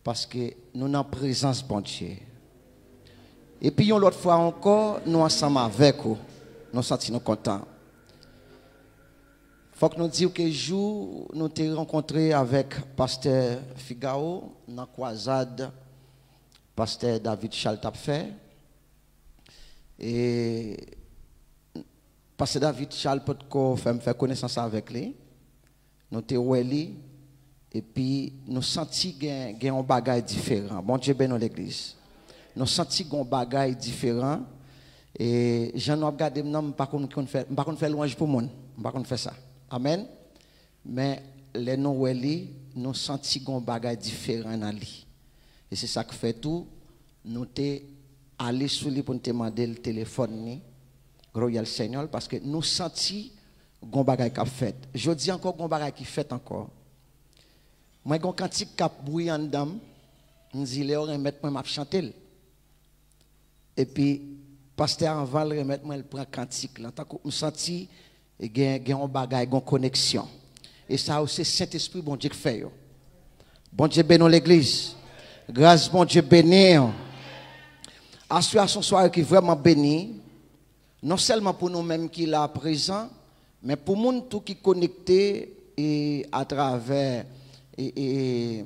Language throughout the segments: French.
parce que nous sommes en présence, bon Dieu. Et puis, l'autre fois encore, nous ensemble avec vous, nous sentons contents. Il faut que nous disions que jour nous t'ai rencontré avec Pasteur Figaro dans la croisade, Pasteur David Charles t'a fait. Et Pasteur David Charles peut faire connaissance avec lui. Nous t'ai oué et puis nous senti qu'il y a un bagage différent. Bon Dieu béni l'église. Nous senti qu'il y a un bagage différent. Et j'en ai regardé, je ne vais pas faire louange pour moi. Je ne vais pas faire ça. Amen. Mais les Noël, nous sentons un bagage différent dans lui. Et c'est ça qui fait tout. Nous sommes allés sur lui pour nous demander le téléphone, Royal Seigneur, parce que nous sentons un bagage qui fait. Je dis encore un bagage qui fait encore. Moi, quand cantique qui brûle en dame, je dis, Léo, remettre moi, je chanter. Et puis, pasteur en va remettre moi, il prend cantique. Là, tant que je senti il y a un bagage, une connexion. Et ça aussi, Saint-Esprit, bon Dieu, qui fait. Bon Dieu, bénis l'église. Grâce, bon Dieu, bénis. Association soirée qui est vraiment bénie. Non seulement pour nous-mêmes qui là présents, mais pour nous tout qui connecté et à travers qui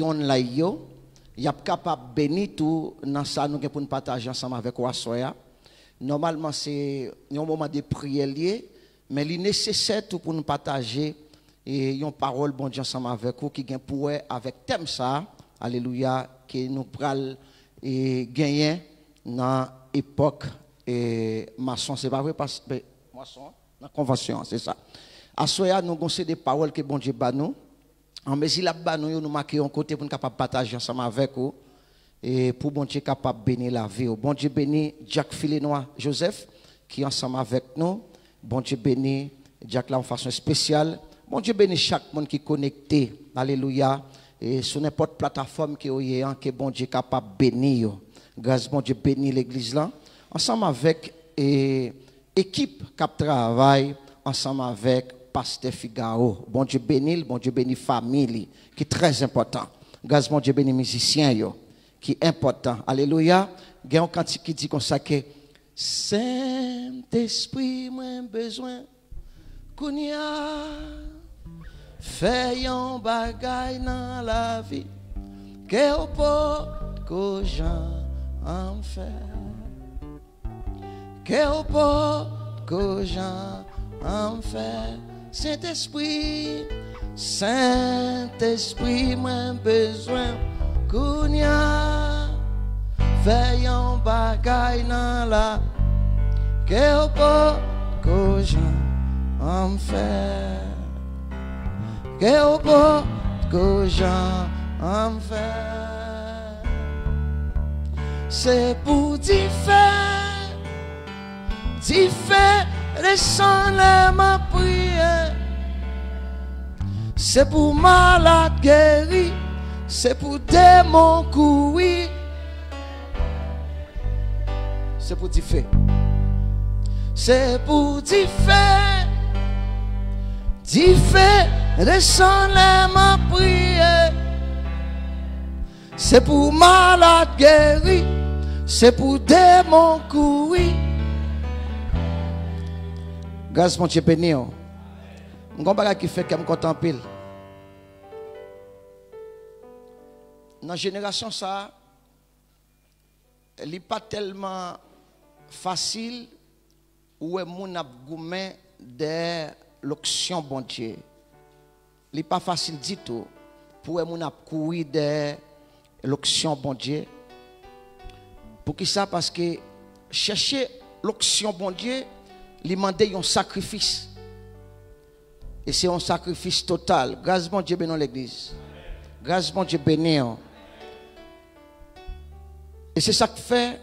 on là yo, y a capable bénir tout dans ça nous pour nous partager ensemble avec Wassoya. Normalement, c'est un moment de prière lié, mais il est nécessaire pour nous partager et une parole bon Dieu ensemble avec vous qui gagne pour avec thème ça, alléluia, que nous pral et gagner dans l'époque maçon, c'est pas vrai parce que maçon dans convention, c'est ça. À soya nous avons des paroles que bon Dieu bat nous. En mais il a bat nous marquer un côté pour nous capable partager ensemble avec vous. Et pour bon Dieu capable bénir la vie. Bon Dieu bénit Jacques Filenois Joseph qui est ensemble avec nous. Bon Dieu bénit Jacques là en façon spéciale. Bon Dieu bénit chaque monde qui est connecté. Alléluia. Et sur n'importe plateforme qui est que bon Dieu capable bénir. Grâce bon Dieu bénit l'église là. Ensemble avec équipe qui travaille ensemble avec Pasteur Figaro. Bon Dieu bénit famille qui est très important. Grâce bon Dieu bénit musiciens yo. Qui est important. Alléluia. Il y a un cantique qui dit comme ça que Saint-Esprit, moi besoin qu'on y a fait un bagaille dans la vie que au pot que j'en en fait que au pot que j'en en fait Saint-Esprit moi besoin qu'on y a fait un bagaille dans la que pas que j'en fait que pas que j'en fait c'est pour t'y faire descendre ma prière c'est pour malade guéri. C'est pour démon courir. C'est pour t'y faire. C'est pour t'y faire. Descendre ma prière. C'est pour malade guéri. C'est pour démon courir. Grâce mon Dieu béni. Mon bagage qui fait que je me contemple. Dans la génération, ça, il n'est pas tellement facile où mon a goumé de l'onction bon Dieu. Il n'est pas facile du tout pour mon a courir de l'onction bon Dieu. Pour qui ça? Parce que chercher l'onction bon Dieu, il demande un sacrifice. Et c'est un sacrifice total. Grâce bon Dieu béni l'église. Grâce bon Dieu béni. Et c'est ça qui fait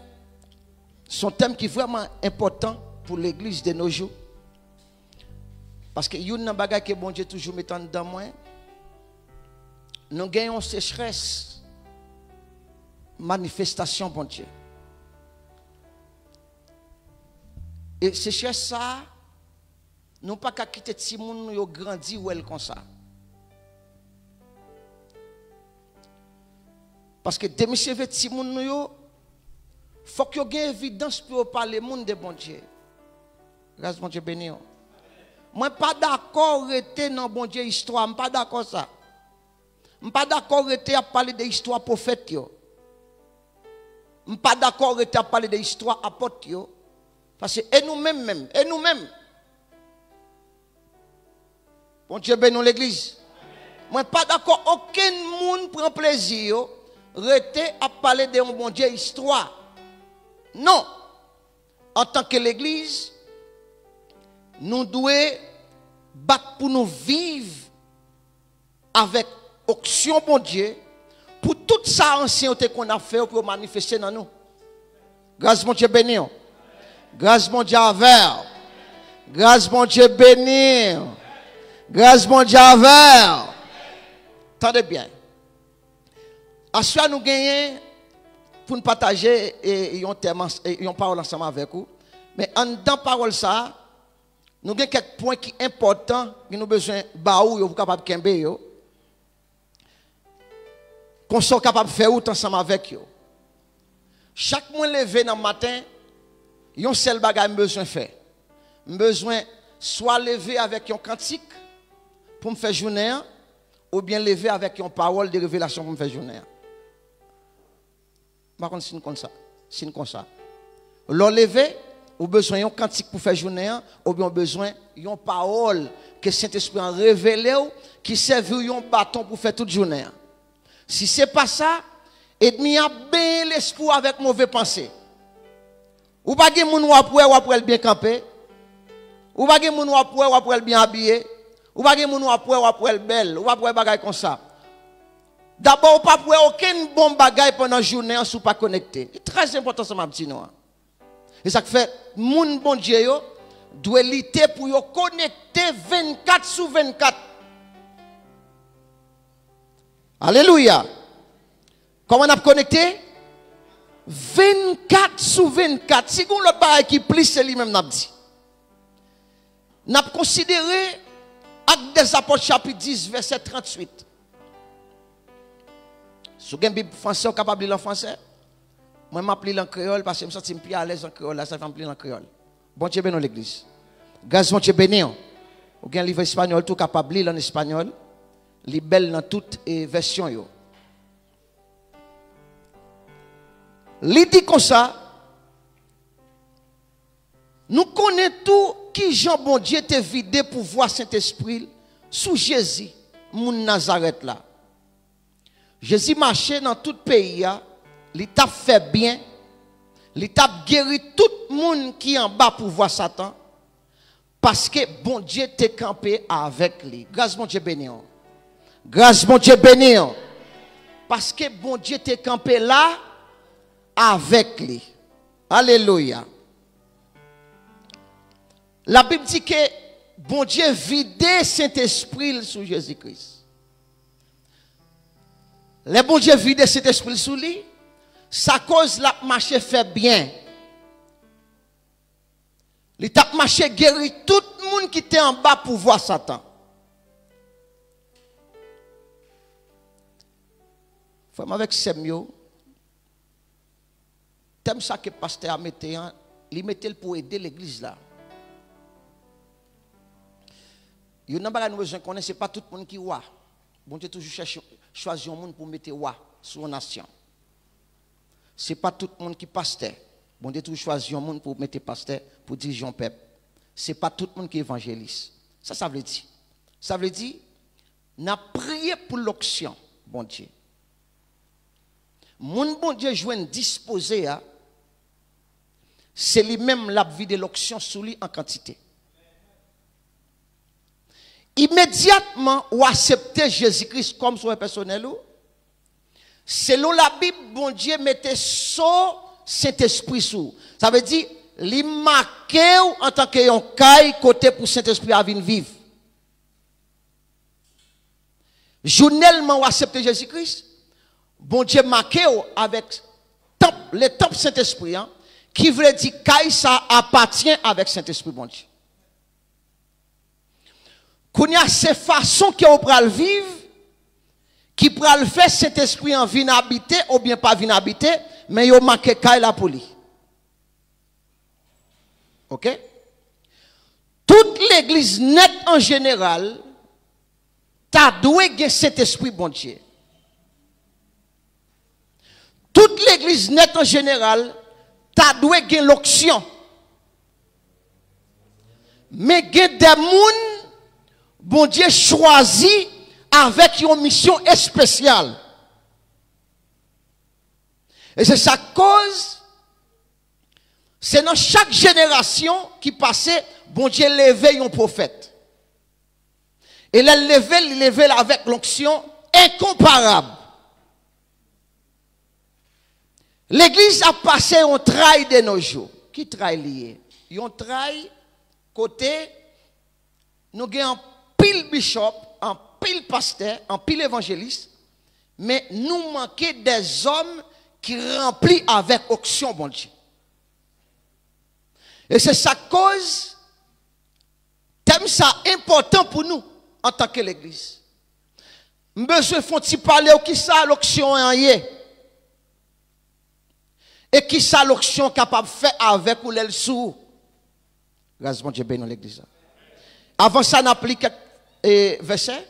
son thème qui est vraiment important pour l'église de nos jours. Parce que il y a une bagage que bon Dieu toujours mettant dans moi. Nous gagnons sécheresse, manifestation bon Dieu. Et sécheresse ça, nous pas qu'à quitter si moun yo grandi ou elle comme ça. Parce que de monsieur petit moun yo, faut que y ait évidence pour parler monde de bon Dieu. Grâce bon Dieu béni. Moi pas d'accord rester dans bon Dieu histoire, pas d'accord ça. Pas d'accord rester à parler de histoire prophète yo. Pas d'accord rester à parler de histoire apôtre yo. Parce que et nous-mêmes bon Dieu béni l'église. Moi pas d'accord aucun monde prend plaisir rester à parler de un bon Dieu histoire. Non. En tant que l'église, nous devons battre pour nous vivre avec option bon Dieu pour tout ça ancienneté qu'on a fait pour manifester dans nous. Grâce mon Dieu béni. Grâce mon Dieu avec. Grâce mon Dieu béni. Grâce mon Dieu avec. Tendez bien. Ensuite nous gagnons pour nous partager et une parole ensemble avec vous. Mais en dans parole ça, nous avons quelques points qui sont importants que nous avons besoin de baou pour capable de kembe qu'on soit capable de faire ensemble avec vous. Chaque mois levé dans le matin, il y a un seul bagage que besoin de faire. Besoin soit lever avec un cantique pour me faire journée ou bien lever avec une parole de révélation pour me faire journée. Par contre, c'est comme ça. Lever, ou besoin d'un cantique pour faire journée, ou bien besoin d'une parole que Saint-Esprit a révélée, qui serve un bâton pour faire toute journée. Si ce n'est pas ça, ennemi a bien l'espoir avec mauvaise pensée. Ou pas de moun ou après bien campé. Ou pas de moun ou après bien habillé. Ou pas de moun ou après belle. Ou après bagay comme ça. D'abord, pas pour aucun bon bagay pendant la journée si vous pas connecté. C'est très important ça m'a dit nous. Et ça fait moun bon Dieu doit lutter pour yo connecter 24 sur 24. Alléluia. Comment on a connecté 24 sur 24. Si vous le bagay qui plus c'est lui même n'a dit. N'a considéré Actes des Apôtres chapitre 10 verset 38. Si vous avez une Bible française, vous capable de lire en français. Moi, je m'appelle en créole parce que je me sens plus à l'aise en créole. Là, ça fait m'appeler en créole. Bon Dieu béni l'église. Grâce bon Dieu béni. Vous avez un livre espagnol, tout capable de lire en espagnol. Il est belle dans toutes les versions. Il dit comme ça. Nous connaissons tout qui Jean bon Dieu était vidé pour voir Saint-Esprit sous Jésus, mon Nazareth là. Jésus marchait dans tout le pays, il t'a fait bien, il t'a guéri tout le monde qui est en bas pour voir Satan, parce que bon Dieu était campé avec lui. Grâce bon Dieu béni. Grâce bon Dieu béni. Parce que bon Dieu était campé là avec lui. Alléluia. La Bible dit que bon Dieu vidait Saint-Esprit sur Jésus-Christ. Le bon Dieu vide cet esprit sous lui, sa cause la marché fait bien. Il t'a marché guéri tout le monde qui était en bas pour voir Satan. Frère, avec Semio, thème ça que le pasteur a mis, il mettait pour aider l'église là. Il n'y a pas besoin de connaître, ce n'est pas tout le monde qui voit. Bon Dieu toujours cherche choisir un monde pour mettre wa sur une nation. Ce n'est pas tout le monde qui pasteur. Bon Dieu toujours choisir un monde pour mettre pasteur pour diriger un peuple. Ce n'est pas tout le monde qui évangélise. Ça veut dire. Ça veut dire, n'a prié pour l'onction, bon Dieu. Mon bon Dieu joue disposé à, c'est lui-même la vie de l'onction sous lui en quantité. Immédiatement, ou accepter Jésus-Christ comme son personnel, selon la Bible, bon Dieu mettait son Saint-Esprit sous. Ça veut dire, il marqué en tant qu'un caille côté pour Saint-Esprit à venir vivre. Journellement, ou accepter Jésus-Christ, bon Dieu marqué avec le top Saint-Esprit, hein, qui veut dire caille ça appartient avec Saint-Esprit, bon Dieu. Qu'on y a ces façons que on peut vivre qui pourra le faire cet esprit en vin habité ou bien pas vin habité, mais il manque caille la pour lui. OK? Toute l'église nette en général, t'as doué gagner cet esprit bon Dieu. Toute l'église nette en général, t'as doué gagner l'onction. Mais il y a des gens, bon Dieu choisi avec une mission spéciale. Et c'est sa cause, c'est dans chaque génération qui passait, bon Dieu levait un prophète. Et il levait avec l'onction incomparable. L'église a passé un trail de nos jours. Qui trail lié? Un trail côté, nous avons un pile bishop, un pile pasteur, un pile évangéliste, mais nous manquons des hommes qui remplissent avec onction, bon Dieu. Et c'est sa cause, thème ça important pour nous en tant que l'église. Monsieur font-ils parler ou qui ça l'onction en yé? Et qui ça l'onction capable de faire avec ou l'aile sous? Grâce à Dieu béni l'église. Avant ça, on applique quelques versets.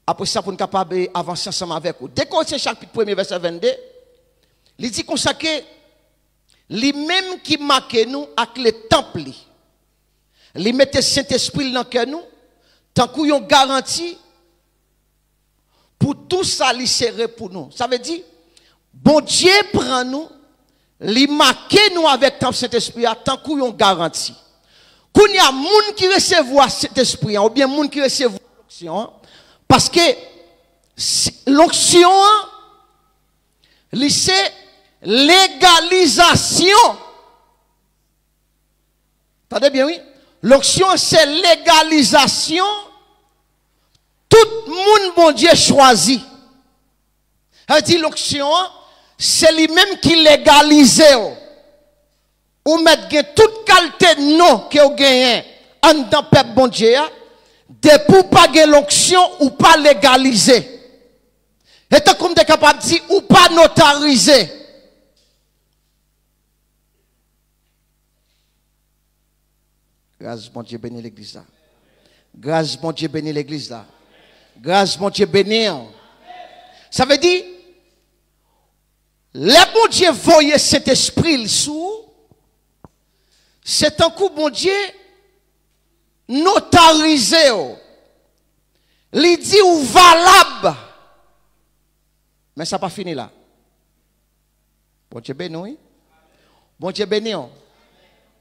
Après ça, pour nous capable d'avancer ensemble avec vous. Dès qu'on sait chapitre 1er, verset 22, il dit qu'on sait que lui-même qui marque nous avec le temple, il met le Saint-Esprit dans nous, tant qu'on y a garantie pour tout ça, il serré pour nous. Ça veut dire, bon Dieu prend nous, il marque nous avec le Saint-Esprit, tant qu'on y a garantie. Quand il y a des gens qui reçoivent cet esprit, ou bien des gens qui reçoivent l'onction, parce que l'onction, c'est légalisation. Attendez bien, oui? L'onction, c'est légalisation. Tout le monde, bon Dieu, choisit. Elle dit l'onction, c'est lui-même qui légalise. Ou mettre toute qualité de nom que vous gagnez en tant que peuple bon Dieu, de pour pas gagner l'onction ou pas légaliser. Et tant comme vous êtes capable de dire ou pas notariser. Grâce bon Dieu béni l'église là. Grâce bon Dieu béni l'église là. Grâce bon Dieu béni. Ça veut dire, le bon Dieu voyait cet esprit sous. C'est un coup, bon Dieu, notarisé. Il dit ou valable. Mais ça n'a pas fini là. Bon Dieu béni, oui. Bon Dieu béni.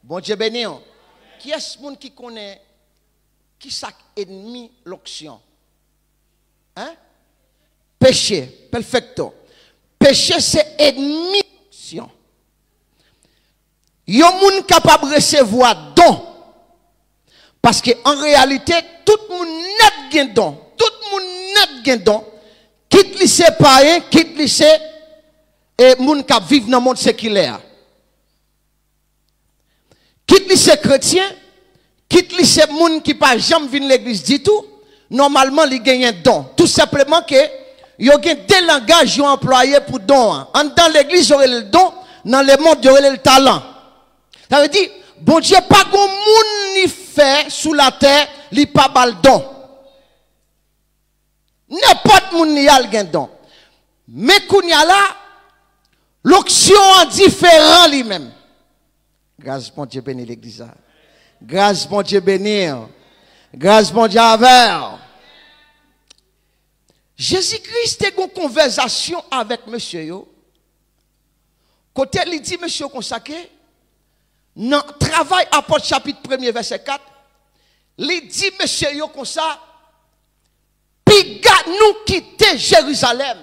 Bon Dieu béni. Qui est ce monde qui connaît, qui sac ennemi l'onction? Hein? Péché, perfecto. Péché, c'est ennemi l'onction. Il y a des gens capables de recevoir don. Parce qu'en réalité, tout le monde net gain don. Tout le monde net gain don. Quitte lycée païen, quitte lycée et moun qui vivent dans le monde séculaire. Quitte lycée chrétien, quitte lycée moun qui pas jamais venir l'église du tout, normalement il gagne un don. Tout simplement que il y a des langages employés pour don. Dans l'église, il y aurait le don, dans le monde, il y aurait le talent. Ça veut dire, bon Dieu, pas de monde ni fait sous la terre, li pas bal don. N'importe monde ni a le don. Mais qu'on y a là, l'onction en différent lui-même. Grâce bon Dieu béni l'église. Grâce bon Dieu béni. Grâce bon Dieu avec. Jésus-Christ a une conversation avec monsieur yo. Côté il dit monsieur consacré dans travail apôtre chapitre 1er verset 4, il dit monsieur yo comme ça, puis nous quitter Jérusalem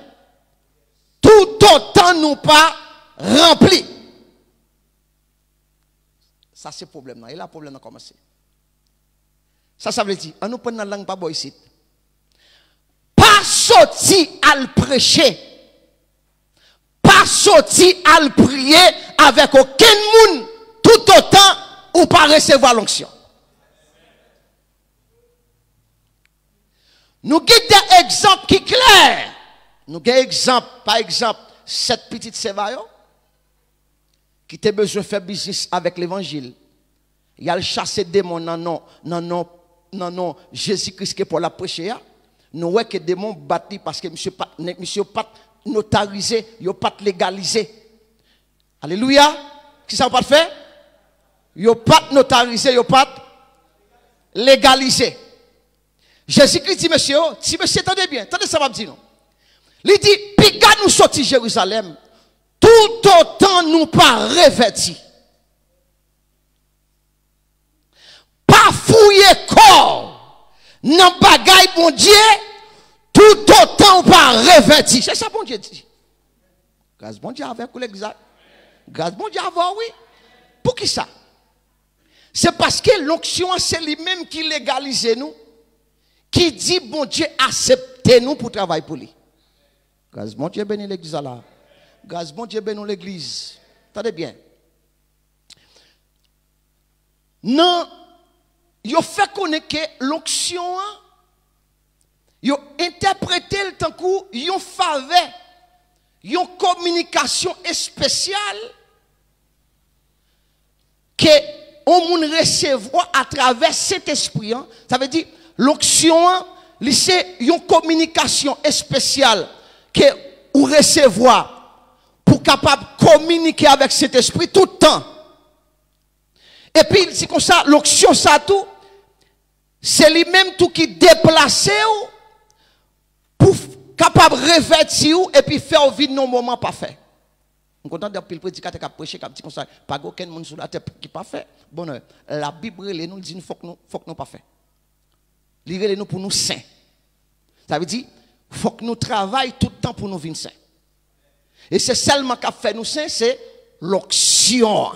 tout autant nous pas remplis. Ça c'est le problème. Il a un problème à commencer. Ça veut dire, on nous prend la langue pas boy ici. Pas sorti à le prêcher. Pas sorti à le prier avec aucun monde tout autant ou pas recevoir l'onction. Nous avons des exemples qui sont clairs. Nous avons exemple, par exemple, cette petite Sévayo qui a besoin de faire business avec l'évangile. Il a chassé des démons non, Jésus-Christ pour la prêcher. Nous voyons que les démons battent parce que monsieur pas notarisé, il n'a pas légalisé. Alléluia. Qui ça n'a pas fait? Il n'a pas notarisé, il n'a pas légalisé. Jésus-Christ dit, monsieur, si monsieur, attendez bien, attendez ça va me dire. Il dit, puis quand nous sortis de Jérusalem, tout autant nous pas revêtis. Pas fouiller corps, non bagaille bon Dieu, tout autant pas revêtis. C'est ça bon Dieu dit. Grâce bon Dieu avec l'église. Grâce bon Dieu avec oui. Pour qui ça? C'est parce que l'onction c'est lui-même qui légalise nous, qui dit bon Dieu acceptez nous pour travailler pour lui. Grâce bon Dieu béni l'église là. Grâce bon Dieu béni l'église. Attendez bien. Non, il fait connaître que l'onction, il interprété le temps où il faveur, il communication spéciale que on peut recevoir à travers cet esprit. Ça veut dire l'onction, c'est une communication spéciale que ou recevoir pour capable communiquer avec cet esprit tout le temps. Et puis c'est comme ça l'onction ça tout c'est lui-même tout qui déplace pour capable revêtir et puis faire vivre nos moments parfaits. On content de le prédicateur qui a prêché qui dit comme ça pas aucun monde sur la terre qui pas fait. Bon la Bible nous dit faut que nous pas fait. Lire nous pour nous saints. Ça veut dire faut que nous travaillions tout le temps pour nous vivre saints. Et c'est seulement qu'a fait nous saints, c'est l'onction.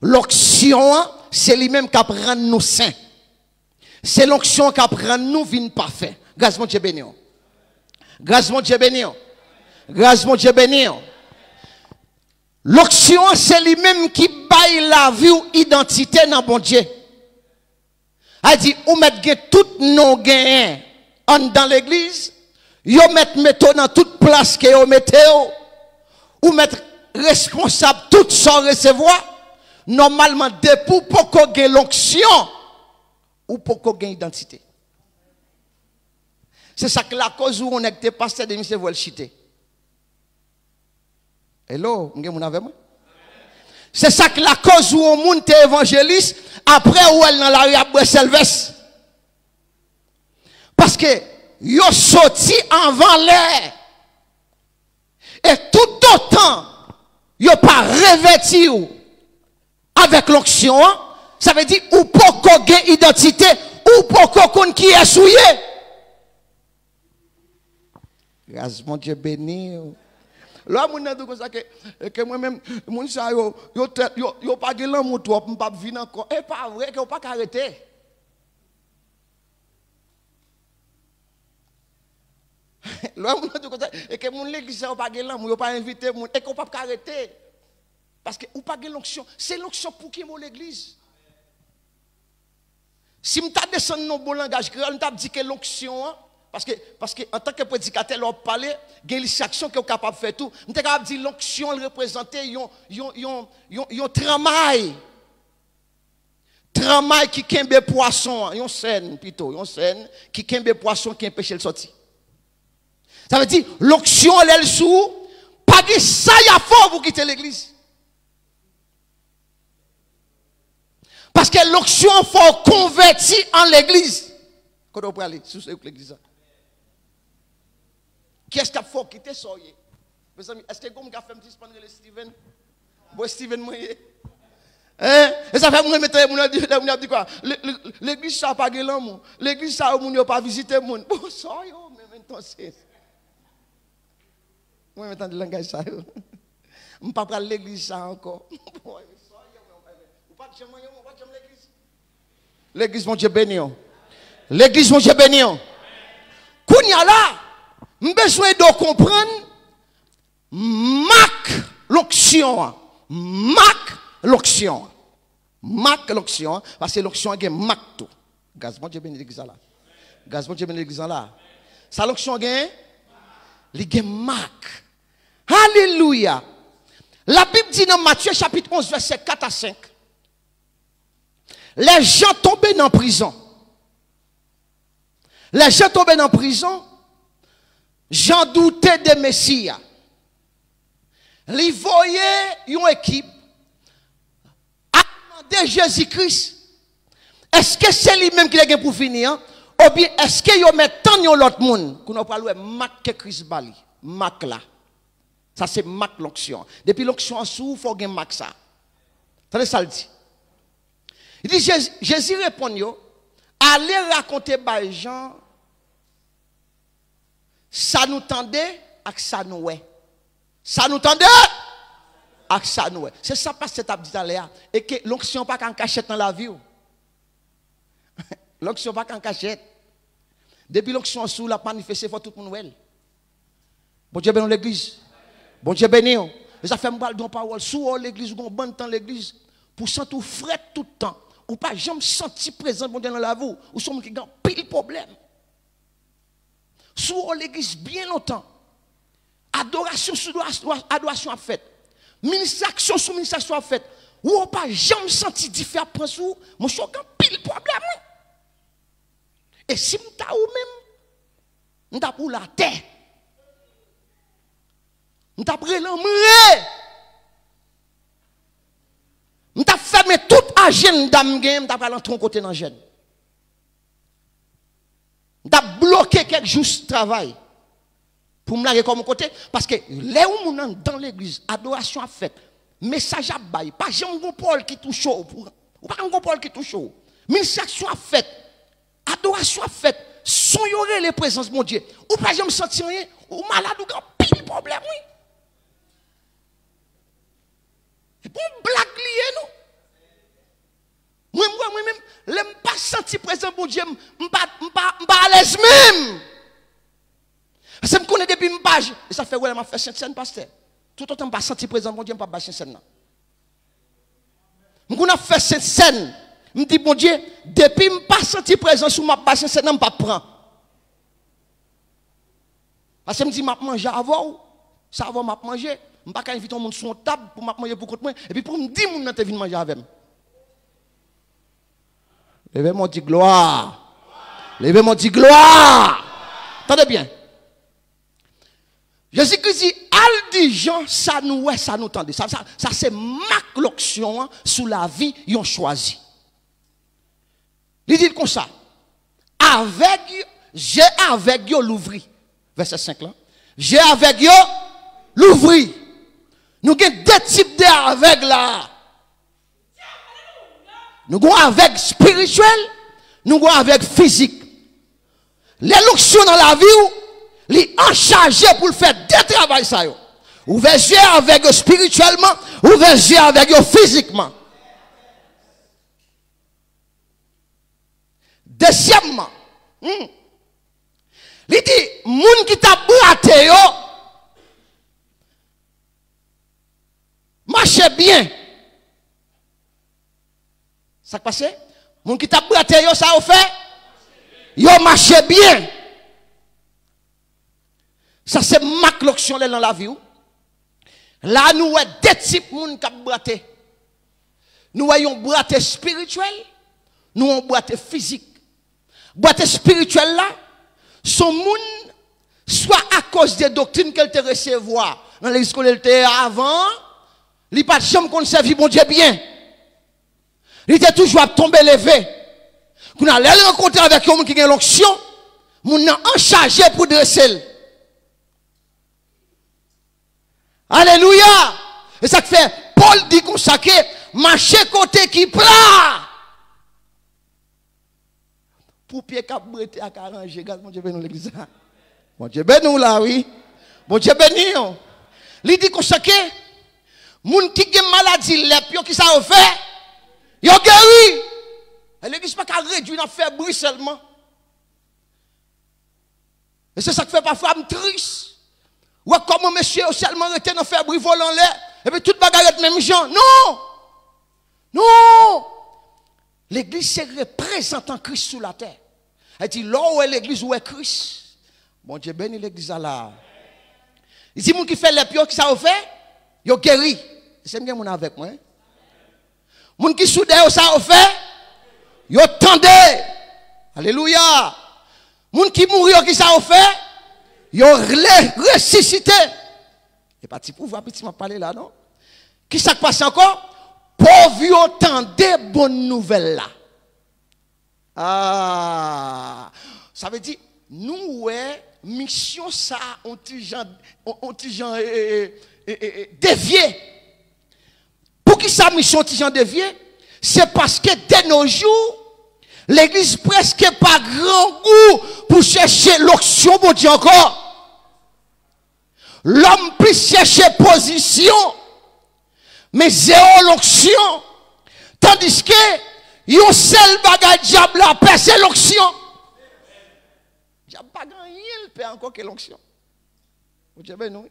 L'onction, c'est lui-même qui apprend nous saints. C'est l'onction qui apprend nous vivre parfait. Grâce mon Dieu béni. Grâce mon Dieu béni. Grâce mon Dieu béni. L'onction, c'est lui-même qui baille la vie ou identité dans bon Dieu. A dit, ou mettre toutes nos gains dans l'église, yo mettre dans toute place que yo mettez, ou mettre responsable tout sans recevoir, normalement, depuis pour qu'on ait l'onction, ou pour qu'on ait identité. C'est ça que la cause où on est des pasteurs de monsieur veulent chiter. Hello, vous avez avec moi? C'est ça que la cause où on monte évangéliste, après où elle dans la rue à Bresselves. Parce que yo sorti avant l'air. Et tout autant, yo pas revêti avec l'onction, ça veut dire ou pour qu'on ait identité, ou pour qu'on qui est souillé. Grâce mon Dieu béni. Là, mon dit comme ça que moi-même, mon ça yo pas de l'amour trop, m'pas venir encore. Et pas vrai que pas arrêter. Là, mon dit comme ça et que mon l'église pas de l'amour, yo pas invité mon et qu'on pas arrêter. Parce que ou pas de l'onction, c'est l'onction pour qui mon l'église. Si m'ta descend dans bon langage créole, m'ta dit que l'onction parce que en tant que prédicateur, on parle, il y a des actions qui sont capables de faire tout. On est capable de dire l'onction représente un travail. Travail qui kembe poisson, une scène plutôt, une scène qui kembe poisson qui empêche le sortir. Ça veut dire l'onction elle sous pas de ça y a fort pour quitter l'église. Parce que l'onction faut convertir en l'église. Quand on peut aller sous l'église. Qu'est-ce qu'il faut quitter ça? Mes amis, est-ce que vous avez fait un petit spandre le Steven? Bon, Steven, moi. Hein? Et ça fait moi mettre mon dit quoi? L'église ça pas de l'amour. L'église ça on n'a pas visité monde. Bon, ça yo, mais maintenant c'est. Moi maintenant le langage ça yo. On pas prendre l'église ça encore. Ou pas de jamais l'église. L'église mon Dieu béni. L'église mon Dieu béni. Kounya là besoin de comprendre marque l'onction. Marque l'onction. Marque l'onction. Parce que l'onction est marque tout. Gaz, bon Dieu béni l'église là. Grâce bon Dieu ben l'église là. Ça l'onction gagne. Il gagne marque. Alléluia. La Bible dit dans Matthieu chapitre 11 verset 4 à 5. Les gens tombaient en prison. Les gens tombaient en prison. J'en doutais des Messias. Ils voyaient une équipe à demander Jésus-Christ. Est-ce que c'est lui-même qui l'a pour finir? Ou bien est-ce qu'il y a tant de l'autre monde? Qu'on a parlé de Mac que Christ Bali. Mac là. Ça c'est Mac l'onction. Depuis l'onction en sous, il faut gagner Mac ça. C'est ça le dit. Il dit Jésus répond yo, allez raconter par Jean ça nous tendait ak ça nous ouais. Ça nous tendait ak ça nous ouais. C'est ça parce que tu as dit à l'heure et que l'onction pas qu'en cachette dans la vie. L'onction pas qu'en cachette. Depuis l'onction sous la manifester faut tout le monde ouais. Bon Dieu béni l'église. Bon Dieu béni. Et ça fait m'parle don parole sous l'église ou bon temps l'église pour sentir fret tout le temps. Ou pas jamais senti présent bon Dieu dans la vie ou sont qui ont pile problème. Sous l'église bien longtemps. Adoration sous adoration a fait. Ministration sous ministration a fait. Ou pas jamais senti différent sous mon choc pile problème. Et si m'ta ou même m'ta pour la terre. M'ta pré l'homme. M'ta fermé toute agenda m'ta pas l'entrer côté dans jeune. M'ta bloqué quelques jours de travail pour me laguer comme côté parce que les où dans l'église adoration a fait message à bail pas Jean Paul qui touche ou pas Jean Paul qui touche ministration a fait adoration a fait son yoré les présences mon Dieu ou pas jamais sentir rien ou malade ou grand pile problème oui et pour blague lié nous moi-même l'aime pas sentir présent mon Dieu m'pas à l'aise même. Parce que je connais depuis une page. Et ça fait ouais, m'a fait Sainte-Seine, pasteur. Tout autant, je ne pas senti présent, mon Dieu, je ne pas Sainte-Seine. Je connais fait Sainte-Seine. Je me dis, mon Dieu, depuis que je ne pas senti présent sur ma Sainte-Seine, je ne pas prendre. Parce que je me dis, je vais manger avant. Ça avant, je vais manger. Je ne vais pas inviter tout le monde sur une table pour manger pour contre moi. Et puis pour me dire, je ne vais manger avec moi. Levez-moi, dit gloire. Levez-moi, dit gloire. Attendez bien. Jésus-Christ dit, al dit Jean, ça nous tendait. Ça c'est marque l'option sous la vie, ils ont choisi. Il dit comme ça. J'ai avec yo l'ouvri. Verset 5 là. J'ai avec yo l'ouvri. Nous avons deux types d'avec là. Nous avons avec spirituel, nous avons avec physique. Les l'option dans la vie, li en chargé pour le faire des travail ça yo. Ouvert yeux avec eux spirituellement, ouvert yeux avec eux physiquement. Deuxièmement, il dit moun qui t'a braté yo marche bien. Ça passe? Moun qui t'a braté yo ça au fait? Yo marche bien. Ça c'est marque l'option dans la vie. Là nous avons deux types de monde qui ont braté. Nous avons braté spirituel, nous avons braté physique. Braté spirituel là, son monde soit à cause des doctrines qu'elle te recevoir dans l'église scolaire avant, il n'a pas de chambre qu'on servi bon Dieu bien. Il était toujours à tomber levé. Quand on allait rencontrer avec un monde qui a l'onction, on a en chargé pour dresser. Alléluia. Et ça fait, Paul dit qu'on s'acque, marcher côté qui plat. Pour pied cap brete à 40, regarde, mon Dieu béni l'église. Mon Dieu béni là, oui. Mon Dieu béni. Il dit qu'on s'acque, moun qui a maladie, les pions qui ça fait, yo guéri. Et l'église pas qu'à réduire, n'a fait bruit seulement. Et c'est ça qui fait parfois me triste. Ou comment monsieur seulement arrêté de faire bruit volant l'air et puis toute bagarre même gens. Non! Non! L'église c'est représentant Christ sur la terre. Il dit, là où est l'église, où est Christ? Bon Dieu béni l'église là. Il dit, moun qui fait les pieds, qui ça fait? Yo guéri. C'est bien moun avec moi. Moun qui soudé, ça fait? Yo tendé. Alléluia. Moun qui mourir, qui ça fait? Yo ressuscité. Et pas petit pouvoir, petit m'a parlé là, non? Qui ça passe encore? Pauvre yo tendé bonne nouvelle là. Ah, ça veut dire, nous, ouais, mission ça, on dévié. Pour qui ça, mission dévié? C'est parce que dès nos jours, l'église presque pas grand goût pour chercher l'onction, bon Dieu encore. L'homme peut chercher position, mais zéro l'onction. Tandis que, yon seul bagage diable la paix, c'est l'onction. Diable pas gagné le paix encore que l'onction. Vous savez, nous?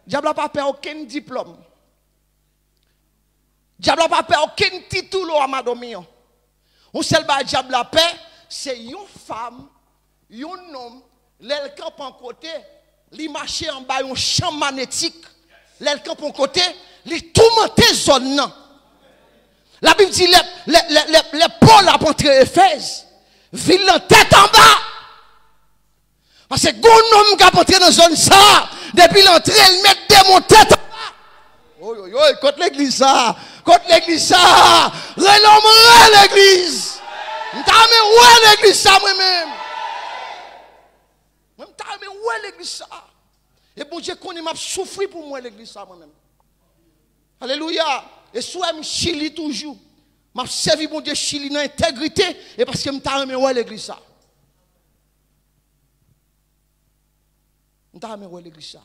Diable n'a pas paix aucun diplôme. Diable n'a pas paix aucun titre à madomio. Un seul bagage diable la paix, c'est une femme, un homme, l'elle campe en côté, li marche en bas un champ magnétique, l'elle campe en côté, li tourmente zone. La Bible dit les Paul a montré Éphèse, ville en tête en bas. Parce que bon homme qui a entré dans la zone ça, depuis l'entrée, il met des mots tête en bas. Oh, oh, oh, contre l'église ça, renommer l'église. M't'aime l'église ça moi-même. M't'aime l'église ça. Et bon Dieu connaît m'a souffrir pour moi l'église ça moi-même. Alléluia. Et soit je chili toujours. Je servi mon Dieu chili dans l'intégrité. Et parce que je t'aime l'église ça. Je t'aime l'église ça.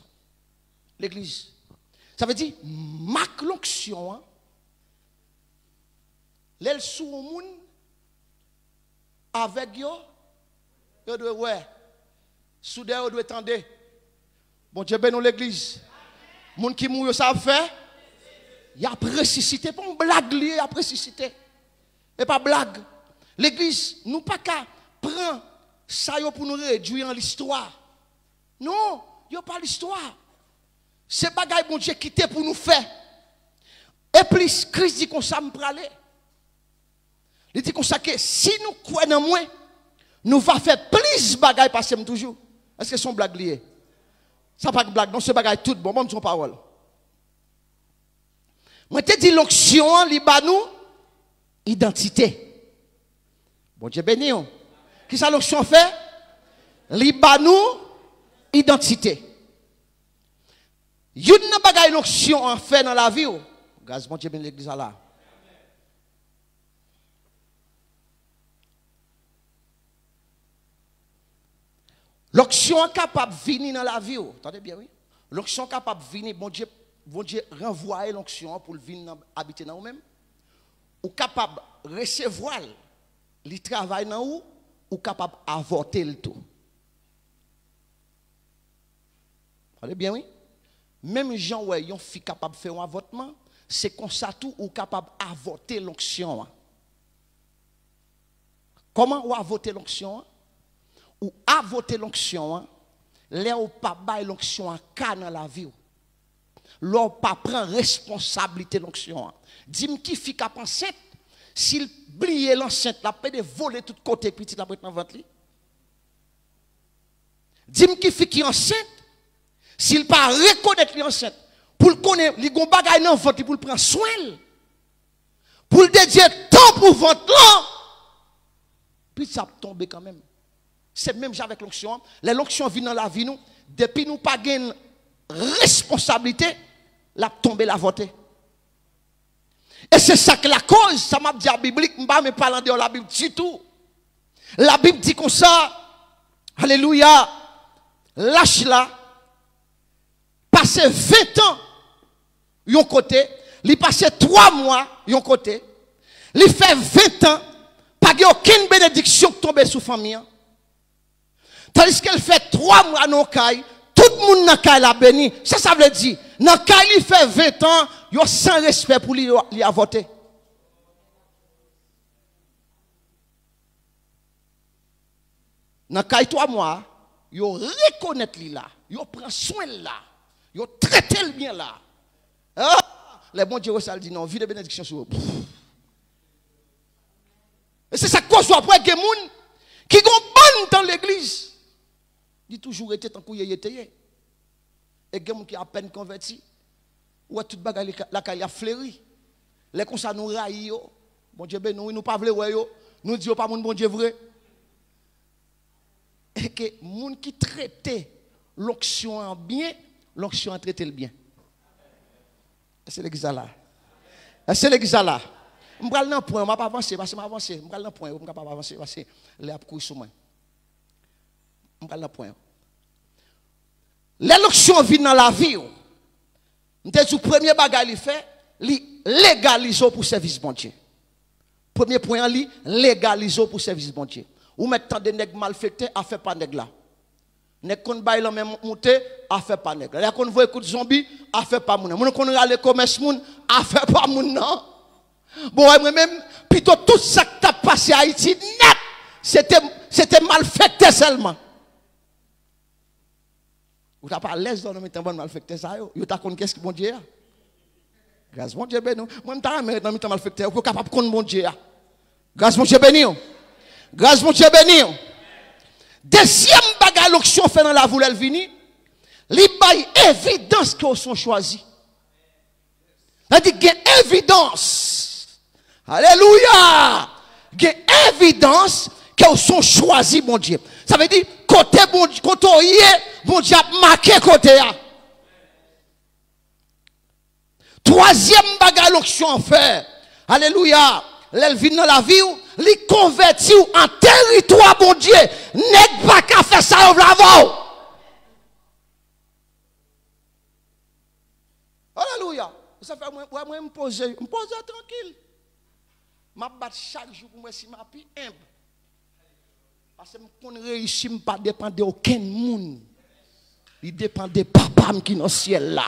L'église. Ça veut dire, ma l'onction. L'elle sous le monde. Avec yo. Yo doit ouais. Soudain yo doit tendre. Bon Dieu bénit l'église. Moun qui mouille ça fait. Il a ressuscité, pas une blague, il a ressuscité. Et pas blague. L'église, nous pas qu'à prendre ça pour nous réduire en l'histoire. Non, il n'y a pas l'histoire. C'est bagaille bon Dieu quitté pour nous faire. Et plus Christ dit qu'on ça me praler. Il dit qu'on ça que si nous croyons en moi, nous va faire plus bagaille passer toujours. Est-ce que c'est blague liée? Ça pas blague, non, c'est bagaille tout bon, bon, son parole. Moi, te dis l'onction, libanou, identité. Bon Dieu béni. Qui ça l'onction fait? Libanou, identité. Yon n'a pas l'onction en fait dans la vie. Gaz, bon Dieu béni l'église là. L'onction est capable de venir dans la vie. Attendez bien, oui. L'onction est capable de venir, bon Dieu renvoyer l'onction pour venir habiter dans vous-même. Ou capable de recevoir le travail dans vous, ou capable d'avorter le tout. Allez bien, oui. Même gens où yon fi capable de faire un avortement, c'est comme ça tout ou capable d'avorter l'onction. Comment ou avorter l'onction? Ou avorter l'onction, là ou pas bail l'onction à cas dans la vie. Là pas prend responsabilité l'onction. Dis-moi qui fi cap enceinte, s'il brille l'enceinte, la peut de voler tout côté petit la dans ventre li. Dis-moi qui fi qui enceinte, s'il pas reconnaître l'enceinte, pour le connaître, li gon bagay dans ventre pour le prendre soin. Pour le dédier temps pour ventre là. Puis ça tombe quand même. C'est même avec l'onction. Les l'onction vient dans la vie nous, depuis nous pas gain responsabilité, la tomber la voter. Et c'est ça que la cause, ça m'a dit la Bible, m'pa me parler de la Bible du tout. La Bible dit comme ça, alléluia, lâche là, passe 20 ans, yon côté, il passe 3 mois, yon côté, il fait 20 ans, pas aucune bénédiction qui tombe sur la famille. Tandis qu'elle fait 3 mois dans le caille, tout le monde dans le caille la béni. Ça veut dire, dans le caille, il fait 20 ans, il a sans respect pour lui voter. dans caille 3 mois, yo reconnaître li là, yo prend soin là, yo traite le bien là. Ah, les bons Dieu ça dit non, vie de bénédiction sur eux. Et c'est ça cause après que moun qui gon bonne dans l'église. Dit toujours été tant couillé était. Et gen qui a peine converti. Ou toute bagarre la caille a fleuri. Les comme ça nous raille yo. Bon Dieu ben nous pas vle ouais yo. Nous disons pas moun bon Dieu vrai. Et que moun qui traite l'onction en bien, l'onction en traite le bien. C'est l'église là. C'est l'église là. Je vais aller dans le point, je ne vais pas avancer parce que je vais avancer. Je vais aller dans le point, je ne vais pas avancer parce que les a couru sur moi. Je vais aller dans le point. L'élection vient dans la vie. Le premier bagage qu'il fait, il légalise pour service bon Dieu. Premier point, il légalise pour service bon Dieu. Ou mettre des nègres malfaités à faire pas nègres là. Nèg kon bay la même monter à faire pas nègre. Là qu'on voit écoute zombie à faire pas moun. Moun kon rale commerce moun à faire pas moun non. Bon moi même plutôt tout ça qui t'a passé à Haïti net c'était malfaité seulement. Ou t'as pas l'aise dans le bon malfaité ça yo t'a connait qu'est-ce que bon Dieu a. Grâce bon Dieu béni. Moi m'ta mais dans le malfaité ou capable connait bon Dieu a. Grâce bon Dieu béni. Grâce bon Dieu béni. Deuxième bagage l'onction fait dans la voule elle vini, li bay évidence que sont choisis. Ça dit qu'il y a évidence. Alléluia. Il y a évidence que sont choisis mon Dieu. Ça veut dire côté bon Dieu, côté bon Dieu a marqué côté a. Troisième bagage l'onction fait. Alléluia. Elle vient dans la vie, li converti en territoire, bon Dieu. N'est pas qu'à faire ça au bravo. Alléluia. Ça fait moi me poser tranquille. Je bats chaque jour pour moi si ma pi humble. Parce que je réussis pas dépendre d'aucun monde. Il dépend de papa qui est dans le ciel là.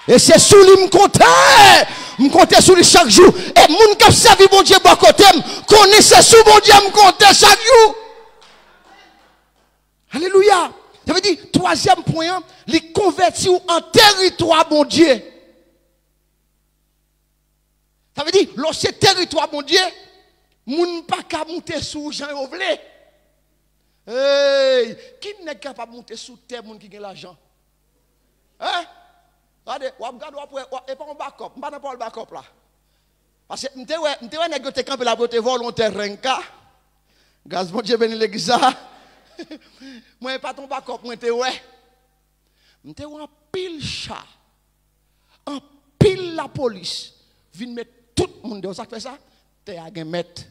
Et c'est sous lui me compter sous lui chaque jour. Et moun qui servi bon Dieu bon côté, connaissez sous bon Dieu me compter chaque jour. Alléluia. Ça veut dire troisième point, les convertir en territoire bon Dieu. Ça veut dire lorsque territoire bon Dieu, moun pas qu'à monter sous Jean Ovlé. Hey, qui n'est capable de monter sous terre moun qui gagne l'argent? Hein? Regardez, on regarde et pas un backup, pas n'importe le backup là. Parce que m'te négocier camper la beauté volontaire renka. Gaz bon Dieu béni l'église. Moi pas ton backup, moi te ouais. M'te en pile chat. En pile la police vient mettre tout le monde dans ça fait ça, t'es à gen mettre.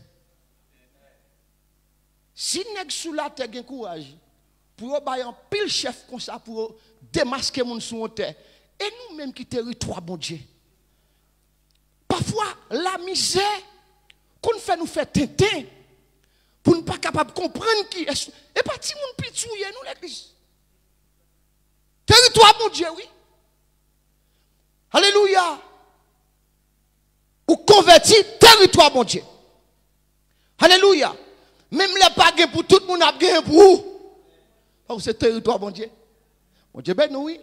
Si nèg sous la terre gen courage pour bailler en pile chef comme ça pour démasquer moun sous terre. Et nous-mêmes qui territoire, bon Dieu. Parfois, la misère qu'on fait nous fait tintin pour ne pas capable de comprendre qui est. Et pas si moun pitouye nous l'église. Territoire, bon Dieu, oui. Alléluia. Ou converti, territoire, bon Dieu. Alléluia. Même les pas pour tout le monde a gagné pour vous. Parce que c'est territoire, bon Dieu. Bon Dieu, ben oui.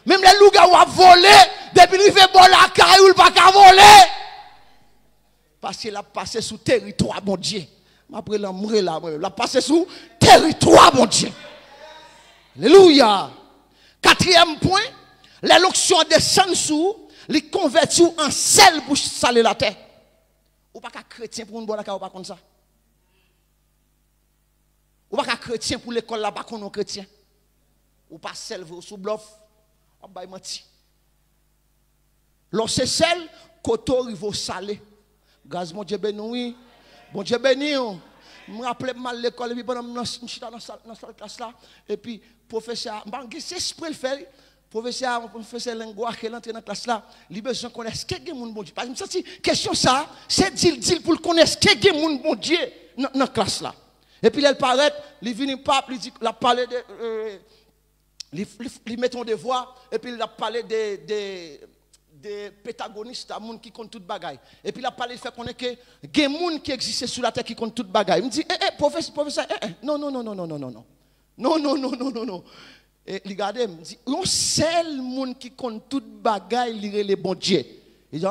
Même les loups qui ont volé, depuis qu'il fait bon la caille, ou pas qu'à voler. Parce qu'il a passé sous territoire, mon Dieu. Après, il a passé sous territoire, mon Dieu. Alléluia. Quatrième point, l'élection descend sous, les convertit en sel pour saler la terre. Ou pas qu'à chrétien pour une bonne caille, ou pas comme ça. Ou pas qu'à chrétien pour l'école là, pas qu'on est chrétien. Ou pas sel sous bluff. On va mentir. Lorsque sel, koto rivo salé. Grâce mon Dieu béni. Bon Dieu béni. Je me rappelle mal l'école et puis pendant je suis dans cette classe là et puis professeur, c'est esprit le fait. Professeur Lengoa qui est entré dans la classe là, il besoin connaître ce que mon bon Dieu. Parce que je me sens question ça, c'est dit pour connaître ce que mon bon Dieu dans la classe là. Et puis elle paraît, il vient pape, il dit la parler de il met ton devoir et puis il a parlé de des pétagonistes, des gens qui comptent toute bagaille. Et puis, il a parlé, fait qu'on est que, il y a des gens qui existent sur la terre qui comptent toute bagaille. Il me dit, professeur, non, non, non, non, non, non, non, non. Non, non, non, non, non, non. Et regardez, il me dit, un seul monde qui compte toute bagaille, il est le bon Dieu. Il dit,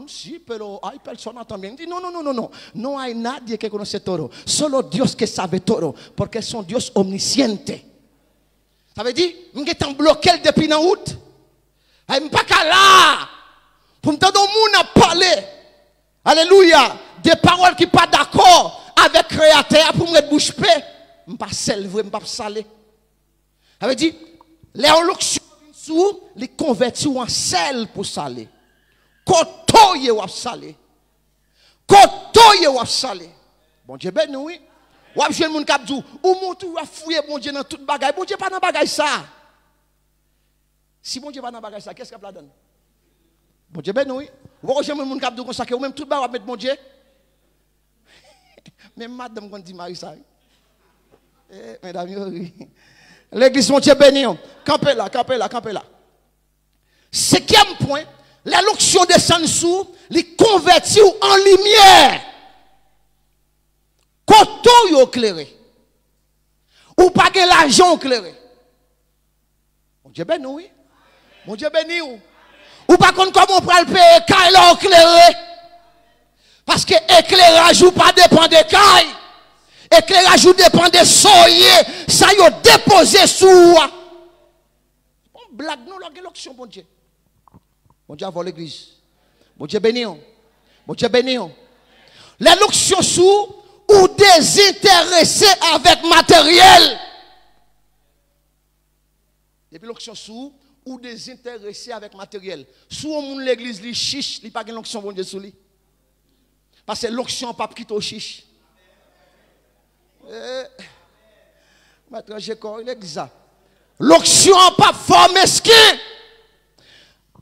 sí, pero hay personas también. Il dit, non, non, non, non, non. No hay nadie que conoce todo. Solo Dios que sabe todo. Porque es un Dios omnisciente. Ça veut dire, je suis bloqué depuis la route. Je ne suis pas là. Pour me donner au monde à parler. Alléluia. Des paroles qui ne sont pas d'accord avec le Créateur pour me bouche paix. Je ne suis pas selvé, je ne suis pas salé. Ça veut dire, les onction, les convertis en sel pour saler. Kotoye ou salé. Kotoye ou salé. Bon Dieu, ben oui. Ou ap jwen moun kap dou, ou montou ou fouye bon Dieu dans toute bagaille. Bon Dieu pas dans bagaille ça. Si bon Dieu pas dans bagaille ça, qu'est-ce qu'il la donne? Bon Dieu ben oui. Ou ap jwen moun kap dou comme ça que ou même toute bagaille mettre bon Dieu. Même madame quand dit Marie ça. Mesdames, oui. L'église mon Dieu béni. Campez là, campez là, campez là. Cinquième point, la l'onction descend sous, les convertit en lumière. Koto yo éclairé. Ou pas que l'argent éclairé. Mon Dieu béni, oui. Mon Dieu béni. Ou pas qu'on comment on peut le payer quand il a éclairé. Parce que éclairage ou pas dépend des cailles. Éclairage ou dépend des soyez. Ça y a déposé sous. On blague nous l'onction, mon Dieu. Mon Dieu avant l'église. Mon Dieu béni. Mon Dieu béni. La l'onction sous ou désintéressé avec matériel. Depuis l'onction sous ou désintéressé avec matériel. Sous au monde l'église li chiche, li pas gen l'onction bon Dieu sous li. Parce que l'onction pas quitte au chiche. Maître Jécor, il est ça. L'onction pas fort mesquin.